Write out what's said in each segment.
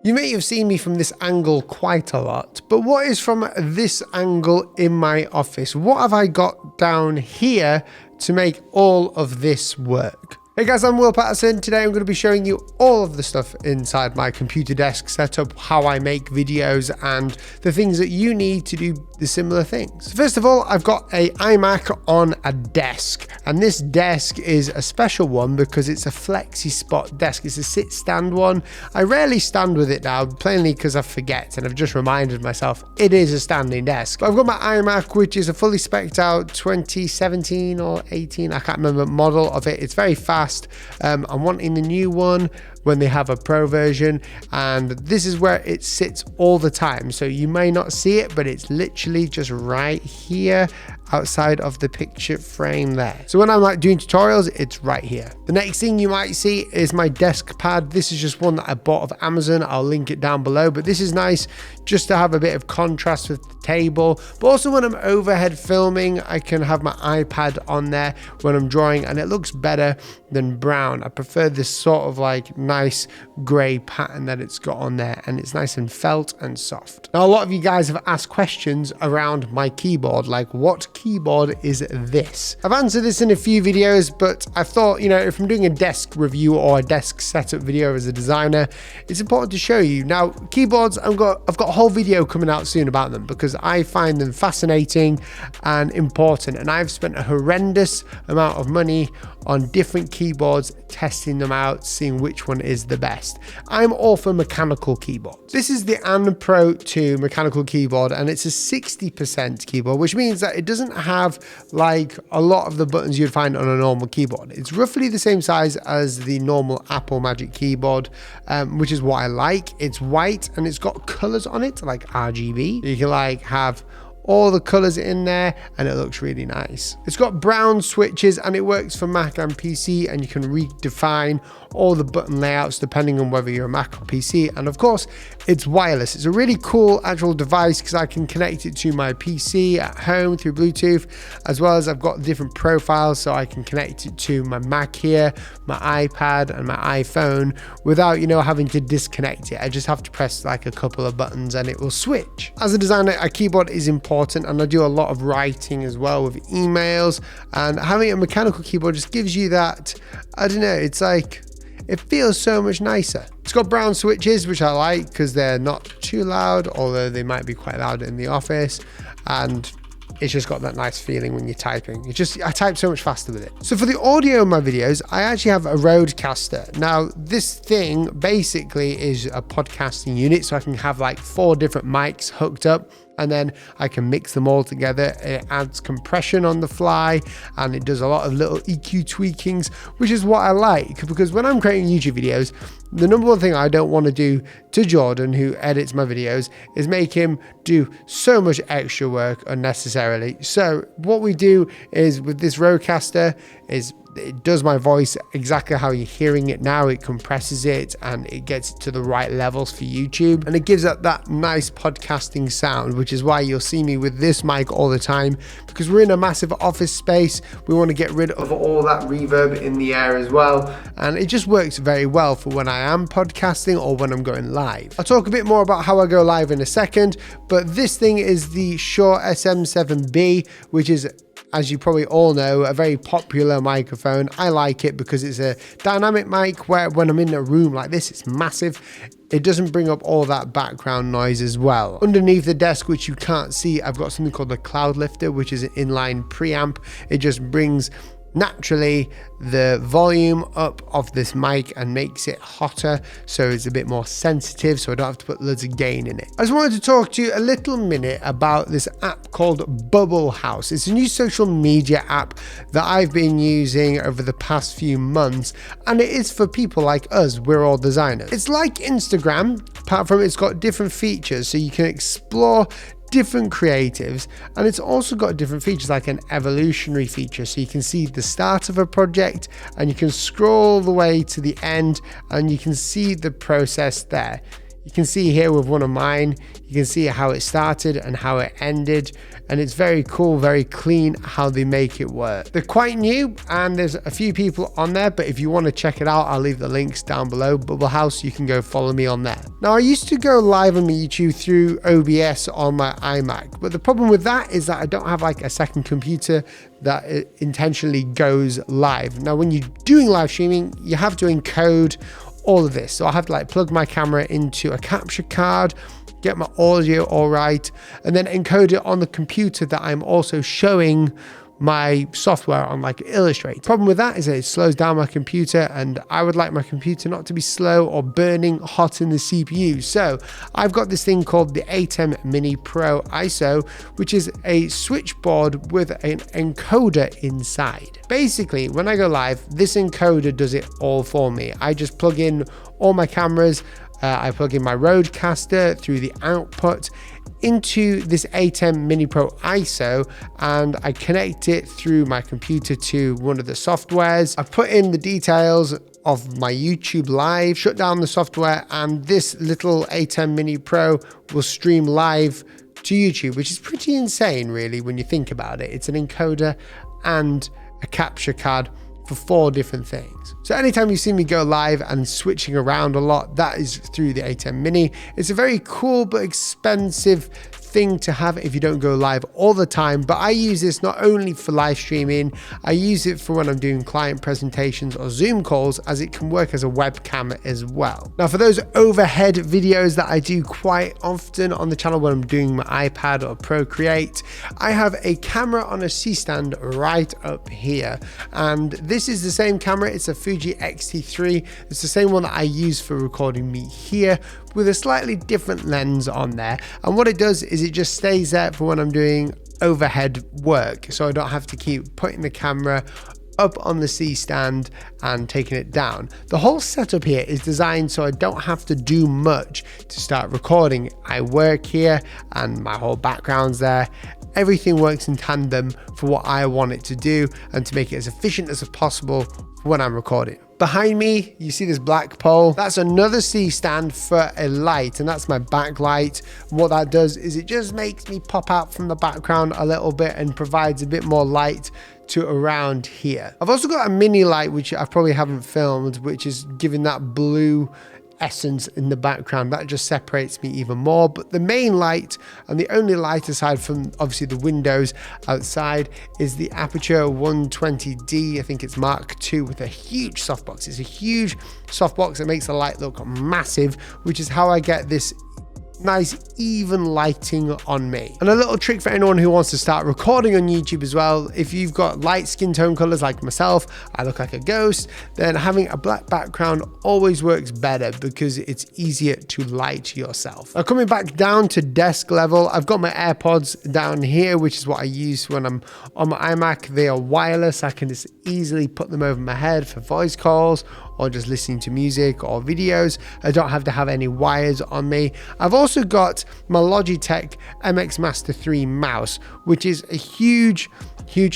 You may have seen me from this angle quite a lot, but what is from this angle in my office? What have I got down here to make all of this work? Hey guys, I'm Will Patterson. Today I'm going to be showing you all of the stuff inside my computer desk setup, how I make videos, and the things that you need to do the similar things. First of all, I've got a iMac on a desk, and this desk is a special one because it's a flexi spot desk. It's a sit stand one. I rarely stand with it now, plainly because I forget, and I've just reminded myself it is a standing desk. But I've got my iMac, which is a fully spec'd out 2017 or 18, I can't remember the model of it. It's very fast. I'm wanting the new one when they have a pro version, and this is where it sits all the time, so you may not see it, but it's literally just right here outside of the picture frame there. So when I'm like doing tutorials, it's right here. The next thing you might see is my desk pad. This is just one that I bought off Amazon. I'll link it down below, but this is nice just to have a bit of contrast with the table. But also when I'm overhead filming, I can have my iPad on there when I'm drawing, and it looks better than brown. I prefer this sort of like nice gray pattern that it's got on there, and it's nice and felt and soft. Now, a lot of you guys have asked questions around my keyboard, like what keyboard is this? I've answered this in a few videos, but I thought, you know, if I'm doing a desk review or a desk setup video as a designer, it's important to show you. Now, keyboards, I've got a whole video coming out soon about them because I find them fascinating and important, and I've spent a horrendous amount of money on different keyboards, testing them out, seeing which one is the best. I'm all for mechanical keyboards. This is the An Pro 2 mechanical keyboard, and it's a 60% keyboard, which means that it doesn't have like a lot of the buttons you'd find on a normal keyboard. It's roughly the same size as the normal Apple Magic keyboard, which is what I like. It's white and it's got colors on it, like RGB. You can like have all the colors in there, and it looks really nice. It's got brown switches, and it works for Mac and PC, and you can redefine all the button layouts depending on whether you're a Mac or PC. And of course, it's wireless. It's a really cool actual device because I can connect it to my PC at home through Bluetooth, as well as I've got different profiles, so I can connect it to my Mac here, my iPad, and my iPhone without, you know, having to disconnect it. I just have to press like a couple of buttons and it will switch. As a designer, a keyboard is important, and I do a lot of writing as well with emails, and having a mechanical keyboard just gives you that, I don't know, it's like, it feels so much nicer. It's got brown switches, which I like because they're not too loud, although they might be quite loud in the office, and it's just got that nice feeling when you're typing. I type so much faster with it. So for the audio in my videos, I actually have a Rodecaster. Now, this thing basically is a podcasting unit, so I can have like 4 different mics hooked up, and then I can mix them all together. It adds compression on the fly, and it does a lot of little EQ tweakings, which is what I like, because when I'm creating YouTube videos, the number one thing I don't want to do to Jordan, who edits my videos, is make him do so much extra work unnecessarily. So what we do is with this Rodecaster is it does my voice exactly how you're hearing it now. It compresses it and it gets it to the right levels for YouTube, and it gives it that nice podcasting sound, which is why you'll see me with this mic all the time, because we're in a massive office space. We want to get rid of all that reverb in the air as well, and it just works very well for when I am podcasting or when I'm going live. I'll talk a bit more about how I go live in a second, but this thing is the Shure SM7B, which is, as you probably all know, a very popular microphone. I like it because it's a dynamic mic where when I'm in a room like this, it's massive. It doesn't bring up all that background noise as well. Underneath the desk, which you can't see, I've got something called the Cloud Lifter, which is an inline preamp. It just brings naturally the volume up of this mic and makes it hotter, so it's a bit more sensitive, so I don't have to put loads of gain in it. I just wanted to talk to you a little minute about this app called Bubble House. It's a new social media app that I've been using over the past few months, and it is for people like us. We're all designers. It's like Instagram, apart from it's got different features, so you can explore different creatives, and it's also got different features like an evolutionary feature, so you can see the start of a project and you can scroll the way to the end and you can see the process there. You can see here with one of mine, you can see how it started and how it ended, and it's very cool, very clean how they make it work. They're quite new and there's a few people on there, but if you want to check it out, I'll leave the links down below. Bubble House, you can go follow me on there. Now, I used to go live on my YouTube through OBS on my iMac, but the problem with that is that I don't have like a second computer that intentionally goes live. Now, when you're doing live streaming, you have to encode all of this. So I have to like plug my camera into a capture card, get my audio all right, and then encode it on the computer that I'm also showing my software on, like Illustrator. Problem with that is that it slows down my computer, and I would like my computer not to be slow or burning hot in the CPU. So I've got this thing called the ATEM Mini Pro ISO, which is a switchboard with an encoder inside. Basically, when I go live, this encoder does it all for me. I just plug in all my cameras, I plug in my Rodecaster through the output into this ATEM Mini Pro ISO, and I connect it through my computer to one of the softwares. I put in the details of my YouTube live, shut down the software, and this little ATEM Mini Pro will stream live to YouTube, which is pretty insane really when you think about it. It's an encoder and a capture card for 4 different things. So anytime you see me go live and switching around a lot, that is through the ATEM Mini. It's a very cool but expensive thing to have if you don't go live all the time, but I use this not only for live streaming, I use it for when I'm doing client presentations or Zoom calls, as it can work as a webcam as well. Now, for those overhead videos that I do quite often on the channel when I'm doing my iPad or Procreate, I have a camera on a C-stand right up here, and this is the same camera. It's a Fuji X-T3. It's the same one that I use for recording me here, with a slightly different lens on there, and what it does is it just stays there for when I'm doing overhead work, so I don't have to keep putting the camera up on the C-stand and taking it down. The whole setup here is designed so I don't have to do much to start recording. I work here and my whole background's there. Everything works in tandem for what I want it to do and to make it as efficient as possible when I'm recording. Behind me, you see this black pole. That's another C-stand for a light, and that's my backlight. What that does is it just makes me pop out from the background a little bit and provides a bit more light to around here. I've also got a mini light, which I probably haven't filmed, which is giving that blue essence in the background. That just separates me even more. But the main light, and the only light aside from obviously the windows outside, is the Aperture 120D. I think it's Mark II, with a huge softbox. It's a huge softbox that makes the light look massive, which is how I get this nice even lighting on me. And a little trick for anyone who wants to start recording on YouTube as well: if you've got light skin tone colors like myself, I look like a ghost, then having a black background always works better because it's easier to light yourself. Now, coming back down to desk level, I've got my AirPods down here, which is what I use when I'm on my iMac. They are wireless. I can just easily put them over my head for voice calls or just listening to music or videos. I don't have to have any wires on me. I've also got my Logitech MX Master 3 mouse, which is a huge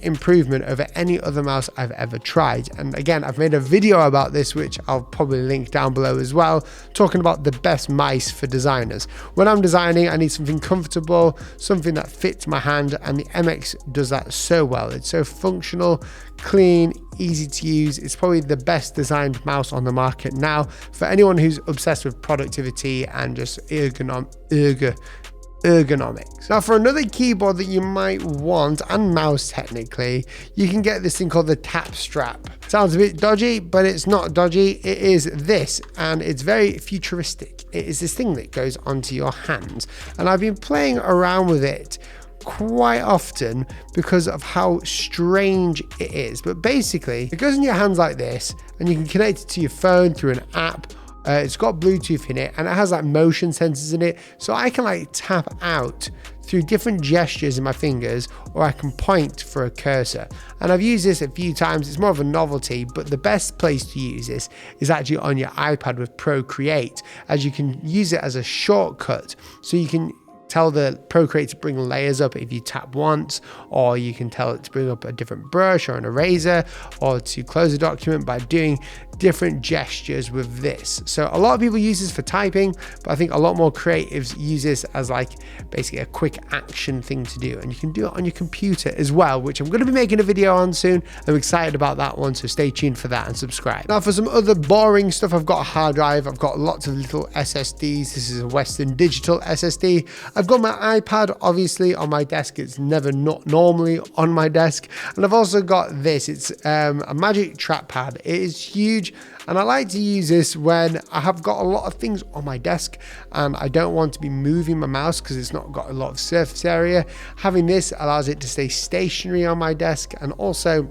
improvement over any other mouse I've ever tried. And again, I've made a video about this, which I'll probably link down below as well, talking about the best mice for designers. When I'm designing, I need something comfortable, something that fits my hand, and the MX does that so well. It's so functional, clean, easy to use. It's probably the best designed mouse on the market now for anyone who's obsessed with productivity and just ergonomics. Now, for another keyboard that you might want, and mouse technically, you can get this thing called the Tap Strap. Sounds a bit dodgy, but it's not dodgy. It is this, and it's very futuristic. It is this thing that goes onto your hands, and I've been playing around with it quite often because of how strange it is. But basically, it goes in your hands like this, and you can connect it to your phone through an app. It's got Bluetooth in it, and it has like motion sensors in it, so I can like tap out through different gestures in my fingers, or I can point for a cursor. And I've used this a few times. It's more of a novelty, but the best place to use this is actually on your iPad with Procreate, as you can use it as a shortcut. So you can tell the Procreate to bring layers up if you tap once, or you can tell it to bring up a different brush or an eraser, or to close a document by doing different gestures with this. So a lot of people use this for typing, but I think a lot more creatives use this as like basically a quick action thing to do. And you can do it on your computer as well, which I'm going to be making a video on soon. I'm excited about that one, so stay tuned for that and subscribe. Now for some other boring stuff, I've got a hard drive. I've got lots of little SSDs. This is a Western Digital SSD. I've got my iPad obviously on my desk. It's never not normally on my desk. And I've also got this. It's a Magic Trackpad. It is huge, and I like to use this when I have got a lot of things on my desk and I don't want to be moving my mouse because it's not got a lot of surface area. Having this allows it to stay stationary on my desk, and also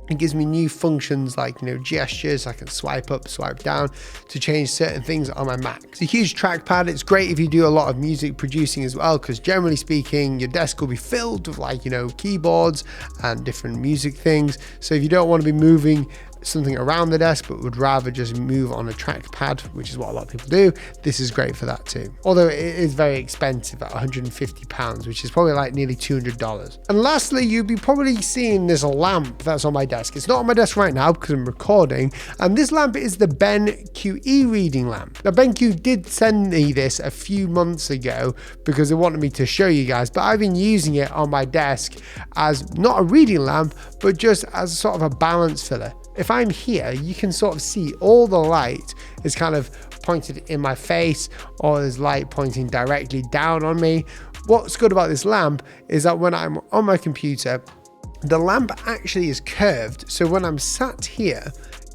it gives me new functions like, gestures. I can swipe up, swipe down to change certain things on my Mac. It's a huge trackpad. It's great if you do a lot of music producing as well, because generally speaking, your desk will be filled with keyboards and different music things. So if you don't want to be moving something around the desk but would rather just move on a trackpad, which is what a lot of people do, this is great for that too. Although it is very expensive at £150, which is probably like nearly $200. And lastly, you'll be probably seeing this lamp that's on my desk. It's not on my desk right now because I'm recording, and this lamp is the BenQ e-reading lamp. Now BenQ did send me this a few months ago because they wanted me to show you guys, but I've been using it on my desk as not a reading lamp, but just as sort of a balance filler. If I'm here, you can sort of see all the light is kind of pointed in my face, or there's light pointing directly down on me. What's good about this lamp is that when I'm on my computer, the lamp actually is curved. So when I'm sat here,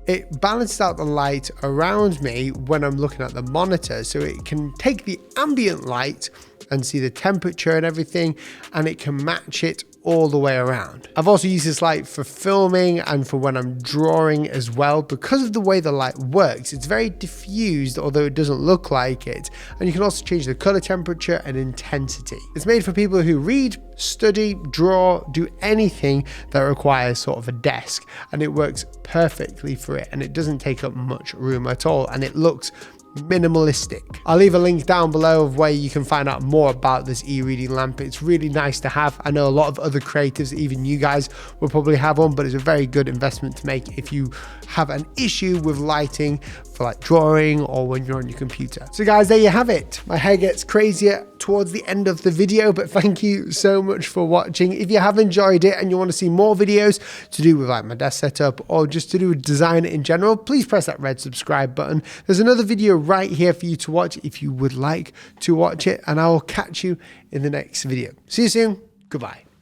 it balances out the light around me when I'm looking at the monitor. So it can take the ambient light and see the temperature and everything, and it can match it all the way around. I've also used this light for filming and for when I'm drawing as well. Because of the way the light works, it's very diffused, although it doesn't look like it. And you can also change the color temperature and intensity. It's made for people who read, study, draw, do anything that requires sort of a desk, and it works perfectly for it, and it doesn't take up much room at all, and it looks minimalistic. I'll leave a link down below of where you can find out more about this e-reading lamp. It's really nice to have. I know a lot of other creatives, even you guys, will probably have one, but it's a very good investment to make if you have an issue with lighting for like drawing or when you're on your computer. So guys, there you have it. My hair gets crazier towards the end of the video, but thank you so much for watching. If you have enjoyed it and you want to see more videos to do with like my desk setup or just to do with design in general, please press that red subscribe button. There's another video right here for you to watch if you would like to watch it, and I will catch you in the next video. See you soon. Goodbye.